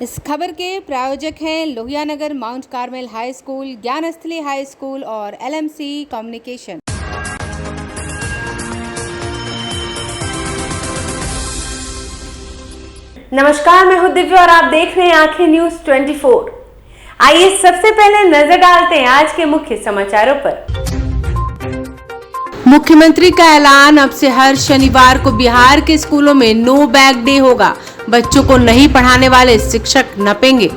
इस खबर के प्रायोजक हैं Lohia Nagar mount Carmel high school, Gyansthali high school और LMC कम्युनिकेशन। नमस्कार, मैं हूं दिव्या और आप देख रहे हैं आंखें न्यूज 24। आइए सबसे पहले नजर डालते हैं आज के मुख्य समाचारों पर। मुख्यमंत्री का ऐलान, अब से हर शनिवार को बिहार के स्कूलों में नो बैग डे होगा। बच्चों को नहीं पढ़ाने वाले शिक्षक नपेंगे।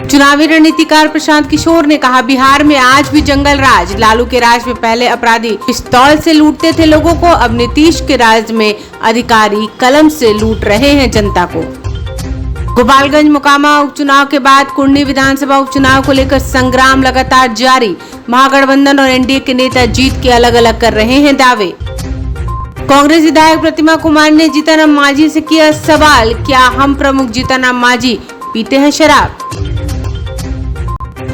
चुनावी रणनीतिकार प्रशांत किशोर ने कहा, बिहार में आज भी जंगल राज। लालू के राज में पहले अपराधी पिस्तौल से लूटते थे लोगों को, अब नीतीश के राज में अधिकारी कलम से लूट रहे हैं जनता को। गोपालगंज मोकामा उपचुनाव के बाद कुंडी विधानसभा उपचुनाव को लेकर संग्राम लगातार जारी। महागठबंधन और एनडीए के नेता जीत के अलग अलग कर रहे हैं दावे। कांग्रेस विधायक प्रतिमा कुमार ने जीतन मांझी से किया सवाल, क्या हम प्रमुख जीतन मांझी पीते हैं शराब?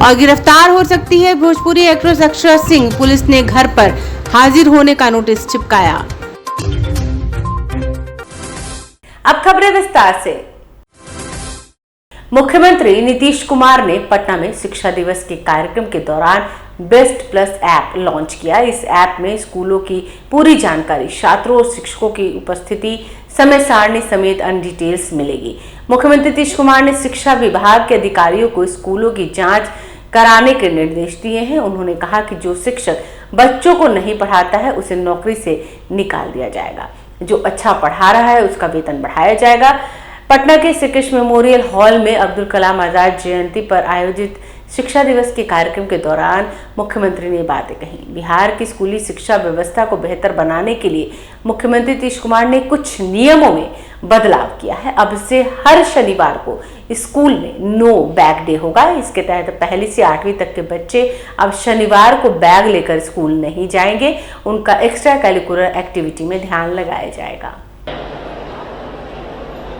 और गिरफ्तार हो सकती है भोजपुरी एक्ट्रेस अक्षरा सिंह, पुलिस ने घर पर हाजिर होने का नोटिस चिपकाया। अब खबरें विस्तार से। मुख्यमंत्री नीतीश कुमार ने पटना में शिक्षा दिवस के कार्यक्रम के दौरान बेस्ट प्लस ऐप लॉन्च किया। इस ऐप में स्कूलों की पूरी जानकारी, छात्रों और शिक्षकों की उपस्थिति, समय सारणी समेत अन्य डिटेल्स मिलेगी। मुख्यमंत्री नीतीश कुमार ने शिक्षा विभाग के अधिकारियों को स्कूलों की जांच कराने के निर्देश दिए हैं। उन्होंने कहा कि जो शिक्षक बच्चों को नहीं पढ़ाता है उसे नौकरी से निकाल दिया जाएगा। जो अच्छा पढ़ा रहा है उसका वेतन बढ़ाया जाएगा। पटना के श्री कृष्ण मेमोरियल हॉल में अब्दुल कलाम आजाद जयंती पर आयोजित शिक्षा दिवस के कार्यक्रम के दौरान मुख्यमंत्री ने बातें कही। बिहार की स्कूली शिक्षा व्यवस्था को बेहतर बनाने के लिए मुख्यमंत्री नीतीश कुमार ने कुछ नियमों में बदलाव किया है। अब से हर शनिवार को स्कूल में नो बैग डे होगा। इसके तहत पहली से 8वीं तक के बच्चे अब शनिवार को बैग लेकर स्कूल नहीं जाएंगे। उनका एक्स्ट्रा करिकुलर एक्टिविटी में ध्यान लगाया जाएगा।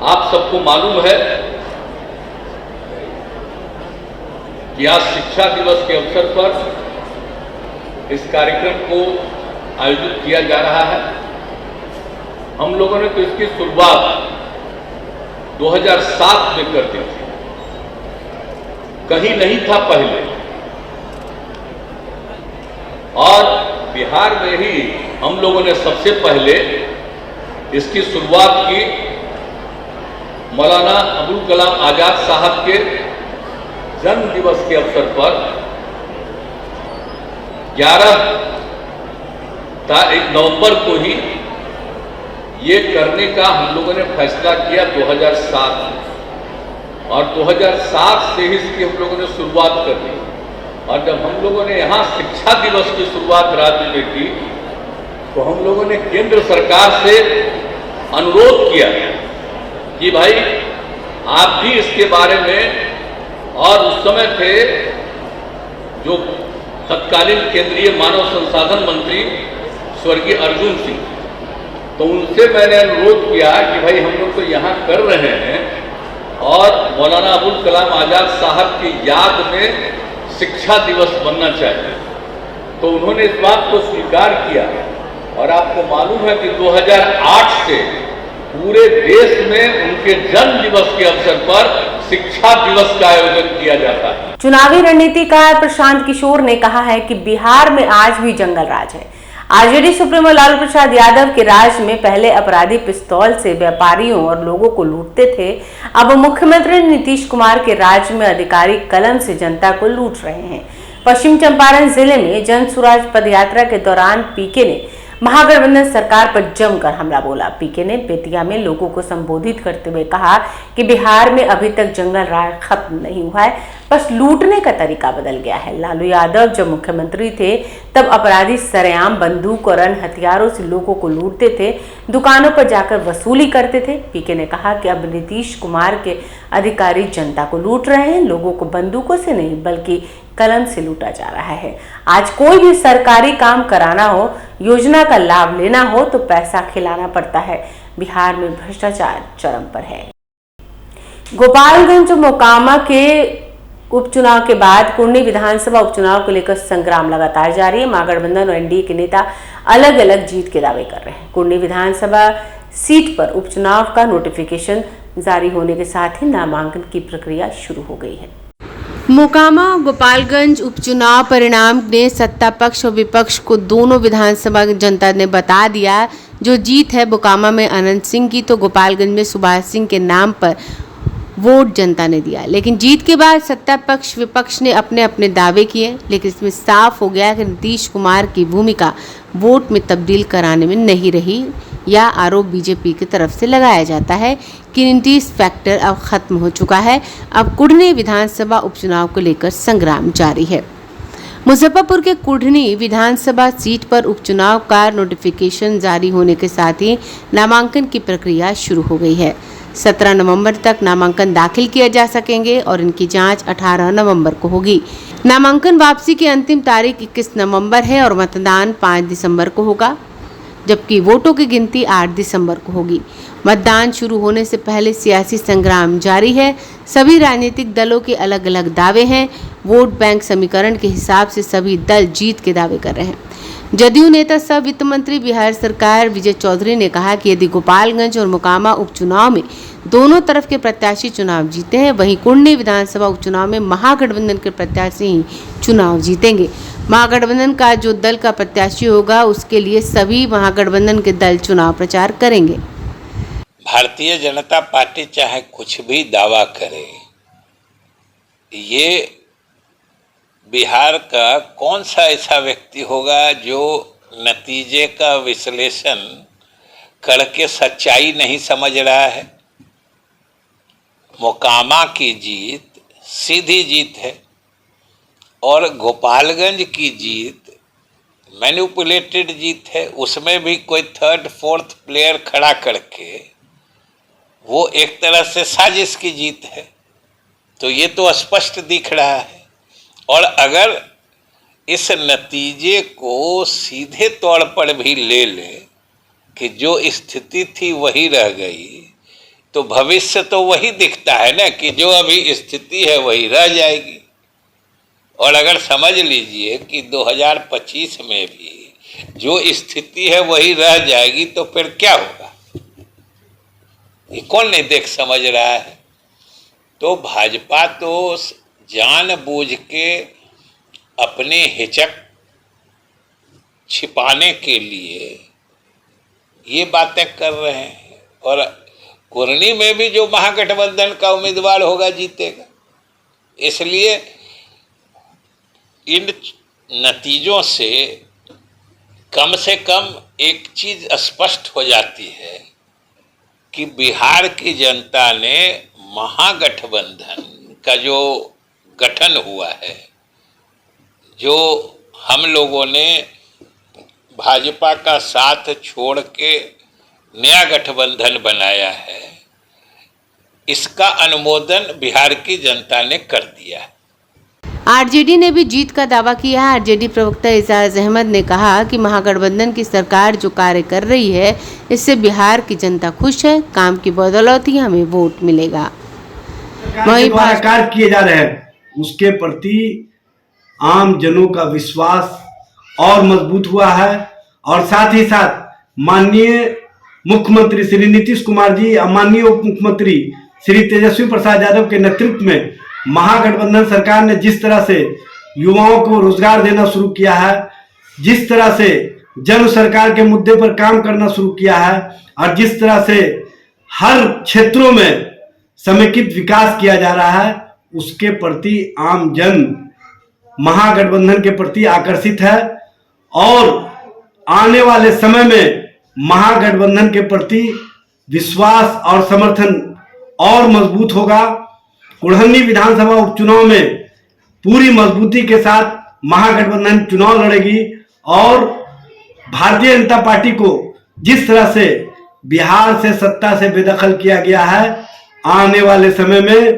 आप सबको मालूम है कि आज शिक्षा दिवस के अवसर पर इस कार्यक्रम को आयोजित किया जा रहा है। हम लोगों ने तो इसकी शुरुआत 2007 में कर दी थी, कहीं नहीं था पहले, और बिहार में ही हम लोगों ने सबसे पहले इसकी शुरुआत की। मौलाना अबुल कलाम आजाद साहब के जन्म दिवस के अवसर पर 11 नवंबर को ही ये करने का हम लोगों ने फैसला किया 2007 में, और 2007 से ही इसकी हम लोगों ने शुरुआत कर दी। और जब हम लोगों ने यहाँ शिक्षा दिवस की शुरुआत राज्य में की तो हम लोगों ने केंद्र सरकार से अनुरोध किया कि भाई आप भी इसके बारे में, और उस समय थे जो तत्कालीन केंद्रीय मानव संसाधन मंत्री स्वर्गीय अर्जुन सिंह, तो उनसे मैंने अनुरोध किया कि भाई हम लोग तो यहाँ कर रहे हैं और मौलाना अबुल कलाम आजाद साहब की याद में शिक्षा दिवस बनना चाहिए। तो उन्होंने इस बात को स्वीकार किया। और आपको मालूम है कि 2008 से पूरे देश में उनके जन्म दिवस के अवसर पर शिक्षा दिवस का आयोजन किया जाता है। चुनावी रणनीतिकार प्रशांत किशोर ने कहा है कि बिहार में आज भी जंगल राज है। आरजेडी सुप्रीमो लालू प्रसाद यादव के राज में पहले अपराधी पिस्तौल से व्यापारियों और लोगों को लूटते थे। अब मुख्यमंत्री नीतीश कुमार के राज में अधिकारी कलम से जनता को लूट रहे हैं। पश्चिम चंपारण जिले में जन सुराज पदयात्रा के दौरान पीके ने महागठबंधन सरकार पर जमकर हमला बोला। पीके ने बेतिया में लोगों को संबोधित करते हुए कहा कि बिहार में अभी तक जंगल राज खत्म नहीं हुआ है, बस लूटने का तरीका बदल गया है। लालू यादव जब मुख्यमंत्री थे तब अपराधी सरेआम बंदूक और अन्य हथियारों से लोगों को लूटते थे, दुकानों पर जाकर वसूली करते थे। पीके ने कहा कि अब नीतीश कुमार के अधिकारी जनता को लूट रहे हैं, लोगों को बंदूकों से नहीं बल्कि कलम से लूटा जा रहा है। आज कोई भी सरकारी काम कराना हो, योजना का लाभ लेना हो तो पैसा खिलाना पड़ता है। बिहार में भ्रष्टाचार चरम पर है। गोपालगंज मोकामा के उपचुनाव के बाद कुर्नी विधानसभा उपचुनाव को लेकर संग्राम लगातार जारी है। महागठबंधन और एनडीए के नेता अलग अलग जीत के दावे कर रहे हैं। कुर्नी विधानसभा सीट पर उपचुनाव का नोटिफिकेशन जारी होने के साथ ही नामांकन की प्रक्रिया शुरू हो गई है। मोकामा गोपालगंज उपचुनाव परिणाम ने सत्ता पक्ष और विपक्ष को दोनों विधानसभा जनता ने बता दिया। जो जीत है मोकामा में अनंत सिंह की, तो गोपालगंज में सुभाष सिंह के नाम पर वोट जनता ने दिया। लेकिन जीत के बाद सत्ता पक्ष विपक्ष ने अपने अपने दावे किए, लेकिन इसमें साफ हो गया कि नीतीश कुमार की भूमिका वोट में तब्दील कराने में नहीं रही। या आरोप बीजेपी की तरफ से लगाया जाता है कि नीतीश फैक्टर अब खत्म हो चुका है। अब कुढ़नी विधानसभा उपचुनाव को लेकर संग्राम जारी है। मुजफ्फरपुर के कुढ़नी विधानसभा सीट पर उपचुनाव का नोटिफिकेशन जारी होने के साथ ही नामांकन की प्रक्रिया शुरू हो गई है। 17 नवंबर तक नामांकन दाखिल किए जा सकेंगे और इनकी जांच 18 नवंबर को होगी। नामांकन वापसी की अंतिम तारीख 21 नवंबर है और मतदान 5 दिसंबर को होगा, जबकि वोटों की गिनती 8 दिसंबर को होगी। मतदान शुरू होने से पहले सियासी संग्राम जारी है। सभी राजनीतिक दलों के अलग अलग दावे हैं। वोट बैंक समीकरण के हिसाब से सभी दल जीत के दावे कर रहे हैं। जदयू नेता सह वित्त मंत्री बिहार सरकार विजय चौधरी ने कहा कि यदि गोपालगंज और मोकामा उपचुनाव में दोनों तरफ के प्रत्याशी चुनाव जीते हैं, वहीं कुढ़नी विधानसभा उपचुनाव में महागठबंधन के प्रत्याशी ही चुनाव जीतेंगे। महागठबंधन का जो दल का प्रत्याशी होगा उसके लिए सभी महागठबंधन के दल चुनाव प्रचार करेंगे। भारतीय जनता पार्टी चाहे कुछ भी दावा करे, ये बिहार का कौन सा ऐसा व्यक्ति होगा जो नतीजे का विश्लेषण करके सच्चाई नहीं समझ रहा है। मोकामा की जीत सीधी जीत है और गोपालगंज की जीत मैनिपुलेटेड जीत है। उसमें भी कोई थर्ड फोर्थ प्लेयर खड़ा करके वो एक तरह से साजिश की जीत है। तो ये तो स्पष्ट दिख रहा है। और अगर इस नतीजे को सीधे तौर पर भी ले ले कि जो स्थिति थी वही रह गई, तो भविष्य तो वही दिखता है ना कि जो अभी स्थिति है वही रह जाएगी। और अगर समझ लीजिए कि 2025 में भी जो स्थिति है वही रह जाएगी, तो फिर क्या होगा, ये कौन नहीं देख समझ रहा है। तो भाजपा तो जानबूझ के अपने हिचक छिपाने के लिए ये बातें कर रहे हैं। और कुर्नी में भी जो महागठबंधन का उम्मीदवार होगा जीतेगा। इसलिए इन नतीजों से कम एक चीज स्पष्ट हो जाती है कि बिहार की जनता ने महागठबंधन का जो गठन हुआ है, जो हम लोगों ने भाजपा का साथ छोड़ के नया गठबंधन बनाया है, इसका अनुमोदन बिहार की जनता ने कर दिया है। आरजेडी ने भी जीत का दावा किया है। आरजेडी प्रवक्ता एजाज अहमद ने कहा कि महागठबंधन की सरकार जो कार्य कर रही है, इससे बिहार की जनता खुश है। काम की बदौलत ही हमें वोट मिलेगा। वही कार्य किए जा रहे हैं, उसके प्रति आम जनों का विश्वास और मजबूत हुआ है। और साथ ही साथ माननीय मुख्यमंत्री श्री नीतीश कुमार जी और माननीय उप मुख्यमंत्री श्री तेजस्वी प्रसाद यादव के नेतृत्व में महागठबंधन सरकार ने जिस तरह से युवाओं को रोजगार देना शुरू किया है, जिस तरह से जन सरकार के मुद्दे पर काम करना शुरू किया है और जिस तरह से हर क्षेत्रों में समेकित विकास किया जा रहा है, उसके प्रति आम जन महागठबंधन के प्रति आकर्षित है। और आने वाले समय में महागठबंधन के प्रति विश्वास और समर्थन और मजबूत होगा। कुढ़नी विधानसभा उपचुनाव में पूरी मजबूती के साथ महागठबंधन चुनाव लड़ेगी और भारतीय जनता पार्टी को जिस तरह से बिहार से सत्ता से बेदखल किया गया है, आने वाले समय में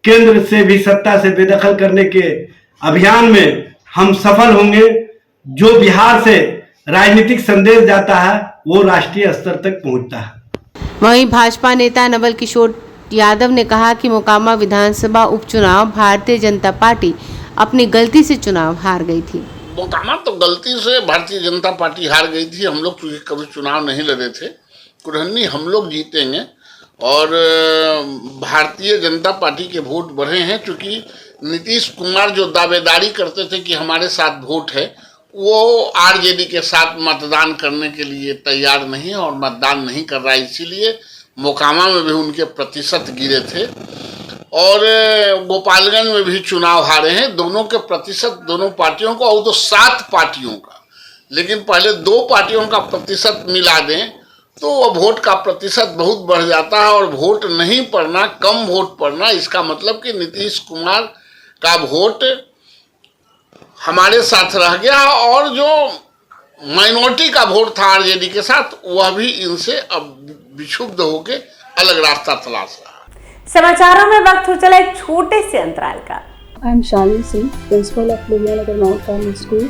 केंद्र से भी सत्ता से बेदखल करने के अभियान में हम सफल होंगे। जो बिहार से राजनीतिक संदेश जाता है वो राष्ट्रीय स्तर तक पहुंचता है। वहीं भाजपा नेता नवल किशोर यादव ने कहा कि मोकामा विधानसभा उपचुनाव भारतीय जनता पार्टी अपनी गलती से चुनाव हार गई थी। मोकामा तो गलती से भारतीय जनता पार्टी हार गई थी। हम लोग क्योंकि कभी चुनाव नहीं लड़े थे, कुरहनी हम लोग जीतेंगे और भारतीय जनता पार्टी के वोट बढ़े हैं। क्योंकि नीतीश कुमार जो दावेदारी करते थे कि हमारे साथ वोट है, वो आरजेडी के साथ मतदान करने के लिए तैयार नहीं है और मतदान नहीं कर रहा है। इसीलिए मोकामा में भी उनके प्रतिशत गिरे थे और गोपालगंज में भी चुनाव हारे हैं। दोनों के प्रतिशत दोनों पार्टियों को, और तो 7 पार्टियों का, लेकिन पहले 2 पार्टियों का प्रतिशत मिला दें तो वोट का प्रतिशत बहुत बढ़ जाता है। और वोट नहीं पड़ना, कम वोट पड़ना, इसका मतलब कि नीतीश कुमार का वोट हमारे साथ रह गया और जो माइनॉरिटी का वोट था आरजेडी के साथ, वह भी इनसे अब विक्षुब्ध होकर अलग रास्ता तलाश रहा। समाचारों में वक्त हो चला एक छोटे से अंतराल का। I am Shalini Singh, principal of Luhianagar Mount Carmel School.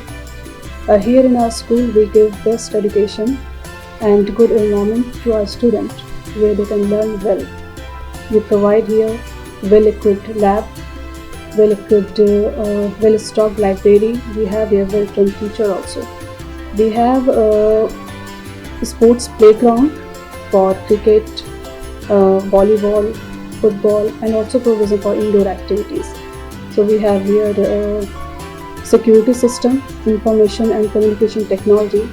Here in our school, we give best education and good environment to our students, where they can learn well. We provide here well-equipped lab, well-equipped, well-stocked library. We have here well-trained teacher also. We have a sports playground for cricket, volleyball, football, and also provision for indoor activities. So we have here security system, information and communication technology.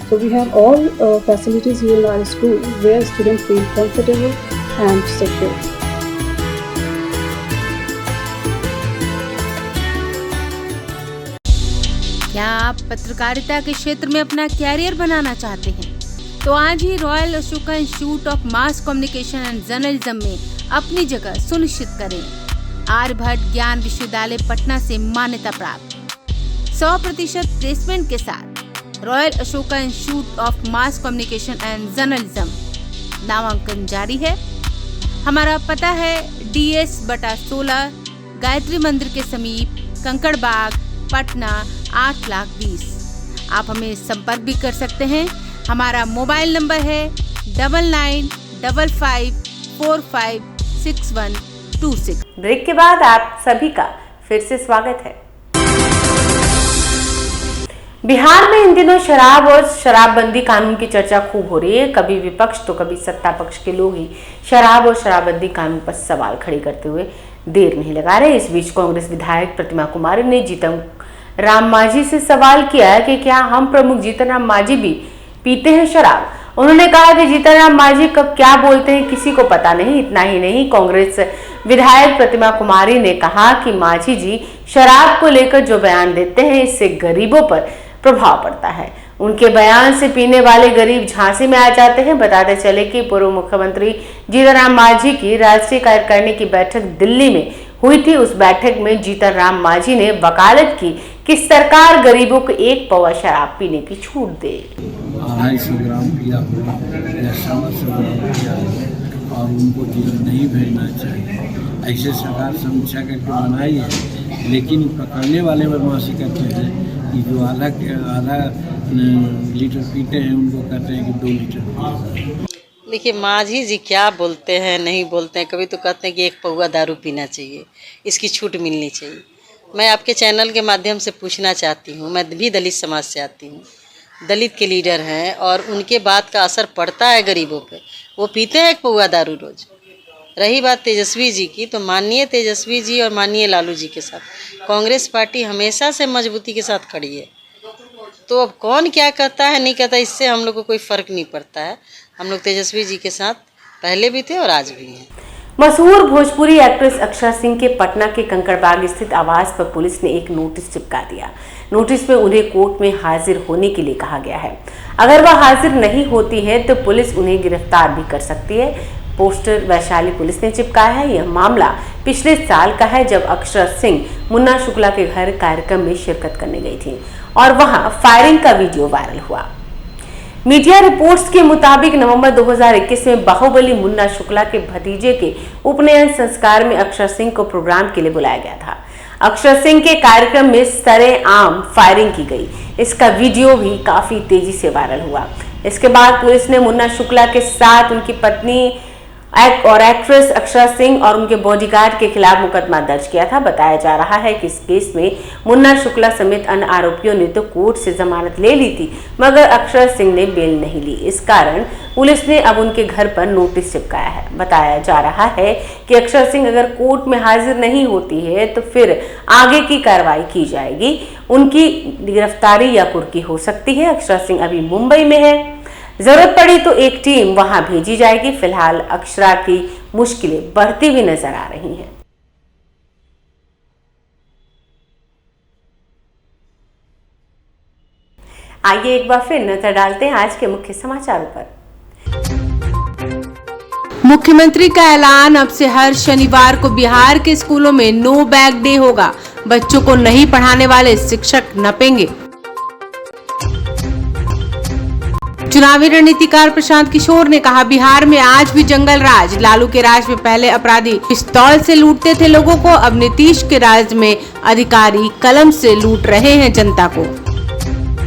So we have all facilities here in our school where students feel comfortable and secure. क्या आप पत्रकारिता के क्षेत्र में अपना career बनाना चाहते हैं? तो आज ही royal Ashoka institute of mass communication and journalism में अपनी जगह सुनिश्चित करें। आर्यभट्ट ज्ञान विश्वविद्यालय पटना से मान्यता प्राप्त 100% प्लेसमेंट के साथ royal Ashoka institute of mass communication and journalism नामांकन जारी है। हमारा पता है DS/16 गायत्री मंदिर के समीप, कंकड़ बाग, पटना 8,20,000। आप हमें संपर्क भी कर सकते हैं। हमारा मोबाइल नंबर है 9955456126। ब्रेक के बाद आप सभी का फिर से स्वागत है। बिहार में इन दिनों शराब और शराबबंदी कानून की चर्चा खूब हो रही है। कभी विपक्ष तो कभी सत्ता पक्ष के लोग ही शराब और शराबबंदी कानून पर सवाल खड़े करते हुए देर नहीं लगा रहे। इस बीच कांग्रेस विधायक प्रतिमा कुमारी ने जीतन राम मांझी से सवाल किया है कि क्या हम प्रमुख जीतन राम मांझी भी पीते हैं शराब। उन्होंने कहा कि जीतन राम मांझी कब क्या बोलते हैं किसी को पता नहीं। इतना ही नहीं, कांग्रेस विधायक प्रतिमा कुमारी ने कहा कि मांझी जी शराब को लेकर जो बयान देते हैं, इससे गरीबों पर प्रभाव पड़ता है। उनके बयान से पीने वाले गरीब झांसे में आ जाते हैं। बताते चले कि पूर्व मुख्यमंत्री जीतन राम मांझी की राष्ट्रीय कार्यकारिणी की बैठक दिल्ली में हुई थी। उस बैठक में जीतन राम मांझी ने वकालत की कि सरकार गरीबों को 1 पौवा शराब पीने की छूट दे। 250 ग्राम पिया हुआ या 100 ग्राम पिया और उनको जेल नहीं भेजना चाहिए, ऐसे सरकार समीक्षा करके बनाई है। लेकिन पकड़ने वाले बदमाशी करते हैं कि जो आधा लीटर पीते हैं उनको कहते हैं कि 2 लीटर पिए। देखिए, मांझी जी क्या बोलते हैं नहीं बोलते हैं। कभी तो कहते हैं कि 1 पौवा दारू पीना चाहिए, इसकी छूट मिलनी चाहिए। मैं आपके चैनल के माध्यम से पूछना चाहती हूँ, मैं भी दलित समाज से आती हूँ, दलित के लीडर हैं और उनके बात का असर पड़ता है गरीबों पे। वो पीते हैं 1 पौवा दारू रोज। रही बात तेजस्वी जी की, तो माननीय तेजस्वी जी और माननीय लालू जी के साथ कांग्रेस पार्टी हमेशा से मजबूती के साथ खड़ी है। तो अब कौन क्या कहता है नहीं कहता, इससे हम लोग को कोई फ़र्क नहीं पड़ता है। हम लोग तेजस्वी जी के साथ पहले भी थे और आज भी हैं। मशहूर भोजपुरी एक्ट्रेस अक्षरा सिंह के पटना के कंकड़बाग स्थित आवास पर पुलिस ने एक नोटिस चिपका दिया। नोटिस में उन्हें कोर्ट में हाजिर होने के लिए कहा गया है। अगर वह हाजिर नहीं होती है तो पुलिस उन्हें गिरफ्तार भी कर सकती है। पोस्टर वैशाली पुलिस ने चिपकाया है। यह मामला पिछले साल का है, जब अक्षरा सिंह मुन्ना शुक्ला के घर कार्यक्रम में शिरकत करने गई थी और वहां फायरिंग का वीडियो वायरल हुआ। मीडिया रिपोर्ट्स के मुताबिक नवंबर 2021 में बाहुबली मुन्ना शुक्ला के भतीजे के उपनयन संस्कार में अक्षरा सिंह को प्रोग्राम के लिए बुलाया गया था। अक्षरा सिंह के कार्यक्रम में सरेआम फायरिंग की गई। इसका वीडियो भी काफी तेजी से वायरल हुआ। इसके बाद पुलिस ने मुन्ना शुक्ला के साथ उनकी पत्नी और एक्ट्रेस अक्षरा सिंह और उनके बॉडीगार्ड के खिलाफ मुकदमा दर्ज किया था। बताया जा रहा है कि इस केस में मुन्ना शुक्ला समेत अन्य आरोपियों ने तो कोर्ट से जमानत ले ली थी, मगर अक्षरा सिंह ने बेल नहीं ली। इस कारण पुलिस ने अब उनके घर पर नोटिस चिपकाया है। बताया जा रहा है कि अक्षरा सिंह अगर कोर्ट में हाजिर नहीं होती है तो फिर आगे की कार्रवाई की जाएगी, उनकी गिरफ्तारी या कुर्की हो सकती है। अक्षरा सिंह अभी मुंबई में है, जरूरत पड़ी तो एक टीम वहां भेजी जाएगी। फिलहाल अक्षरा की मुश्किलें बढ़ती हुई नजर आ रही हैं। आइए एक बार फिर नजर डालते हैं आज के मुख्य समाचारों पर। मुख्यमंत्री का ऐलान, अब से हर शनिवार को बिहार के स्कूलों में नो बैग डे होगा। बच्चों को नहीं पढ़ाने वाले शिक्षक नपेंगे। चुनावी रणनीतिकार प्रशांत किशोर ने कहा, बिहार में आज भी जंगल राज। लालू के राज में पहले अपराधी पिस्तौल से लूटते थे लोगों को, अब नीतीश के राज में अधिकारी कलम से लूट रहे हैं जनता को।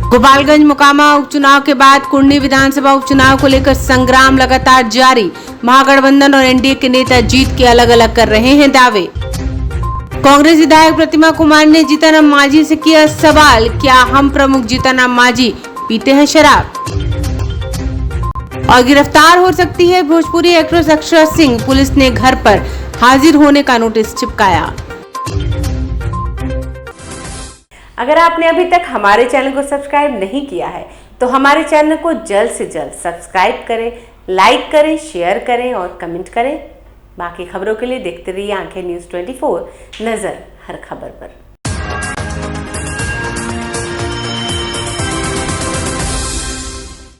गोपालगंज मोकामा उपचुनाव के बाद कुंडी विधानसभा उपचुनाव को लेकर संग्राम लगातार जारी। महागठबंधन और एनडीए के नेता जीत के अलग अलग कर रहे हैं दावे। कांग्रेस विधायक प्रतिमा कुमार ने जीतन मांझी से किया सवाल, क्या हम प्रमुख जीतन मांझी पीते हैं शराब? और गिरफ्तार हो सकती है भोजपुरी एक्ट्रेस अक्षरा सिंह, पुलिस ने घर पर हाजिर होने का नोटिस चिपकाया। अगर आपने अभी तक हमारे चैनल को सब्सक्राइब नहीं किया है तो हमारे चैनल को जल्द से जल्द सब्सक्राइब करें, लाइक करें, शेयर करें और कमेंट करें। बाकी खबरों के लिए देखते रहिए आंखें न्यूज़ 24, नजर हर खबर पर।